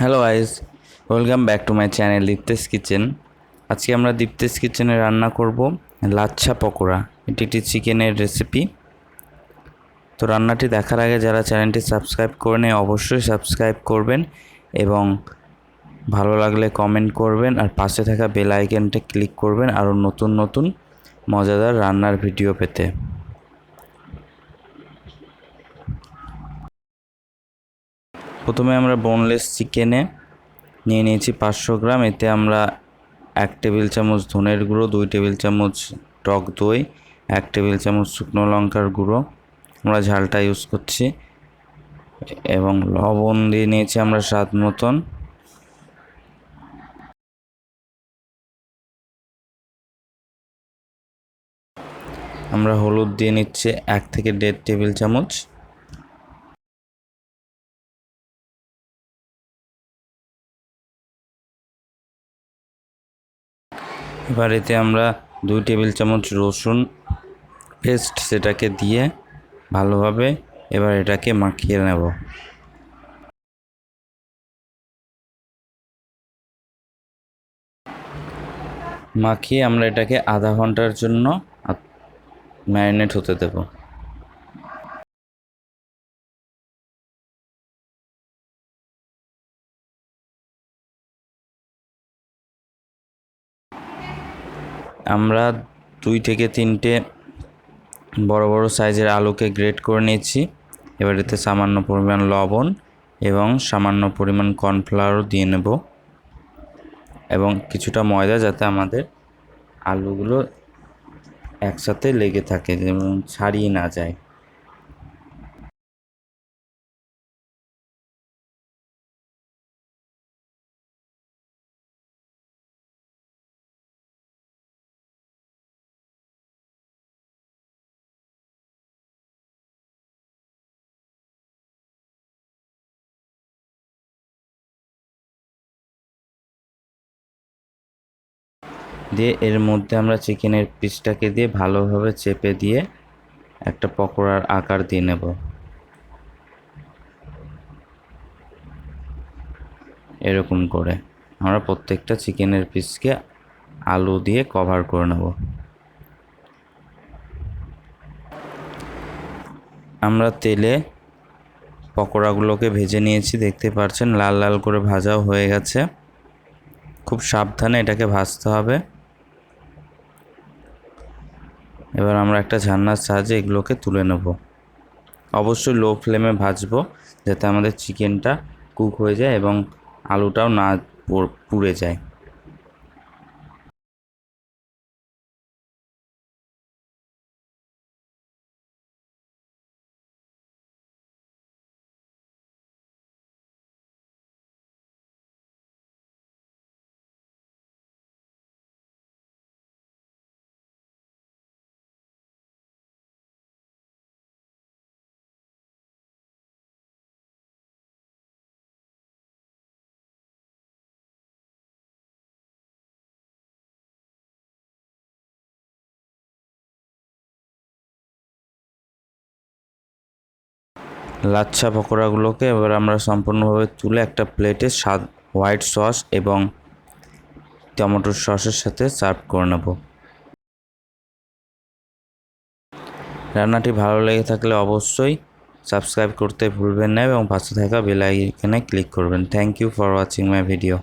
Hello guys, welcome back to my channel Diptesh kitchen. আজকে আমরা দীপ্তেশ কিচেনে রান্না করব লাচ্ছা পকোড়া। এটি একটি চিকেনের রেসিপি। তো রান্নাটি দেখার আগে যারা চ্যানেলটি সাবস্ক্রাইব করে নেয় অবশ্যই সাবস্ক্রাইব করবেন এবং ভালো লাগলে কমেন্ট করবেন আর পাশে থাকা বেল আইকনটা ক্লিক করবেন আরও নতুন নতুন মজাদার রান্নার ভিডিও পেতে। প্রথমে আমরা বোনলেস চিকেনে নিয়ে নিয়েছি 500 গ্রাম। এতে আমরা 1 টেবিল চামচ ধনের গুঁড়ো, 2 টেবিল চামচ টক দই, 1 টেবিল চামচ শুকনো লঙ্কার গুঁড়ো, আমরা ঝালটা ইউজ করছি, এবং লবণ দিয়ে নিয়েছি আমরা স্বাদ মতন। আমরা হলুদ দিয়ে নিচ্ছি 1 থেকে 1.5 টেবিল চামচ। এবার এতে আমরা 2 টেবিল চামচ রসুন পেস্ট সেটাকে দিয়ে ভালোভাবে এবার এটাকে মাখিয়ে নেব। মাখিয়ে আমরা এটাকে আধা ঘন্টার জন্য ম্যারিনেট হতে দেব। আমরা 2 থেকে 3টে বড় বড় সাইজের আলুকে গ্রেট করে নিয়েছি। এবার এতে সামান্য পরিমাণ লবণ এবং সামান্য পরিমাণ কর্নফ্লাওয়ারও দিয়ে নেব এবং কিছুটা ময়দা, যাতে আমাদের আলুগুলো একসাথে লেগে থাকে যেমন ছাড়িয়ে না যায়। দিয়ে এর মধ্যে আমরা চিকেনের পিসটাকে দিয়ে ভালোভাবে চেপে দিয়ে একটা পকোড়ার আকার দিয়ে নেব। এরকম করে আমরা প্রত্যেকটা চিকেনের পিসকে আলু দিয়ে কভার করে নেব। আমরা তেলে পকোড়াগুলোকে ভেজে নিয়েছি, দেখতে পাচ্ছেন লাল লাল করে ভাজাও হয়ে গেছে। খুব সাবধানে এটাকে ভাজতে হবে। এবার আমরা একটা ঝান্নার সাহায্যে এগুলোকে তুলে নেব। অবশ্যই লো ফ্লেমে ভাজবো যাতে আমাদের চিকেনটা কুক হয়ে যায় এবং আলুটাও না পুড়ে যায়। লাচ্ছা পকোড়াগুলোকে এবার আমরা সম্পূর্ণভাবে তুলে একটা প্লেটে হোয়াইট সস এবং টমেটোর সসের সাথে সার্ভ করে নেব। রান্নাটি ভালো লেগে থাকলে অবশ্যই সাবস্ক্রাইব করতে ভুলবেন না এবং পাশে থাকা বেল আইকনে ক্লিক করবেন। Thank you for watching my video.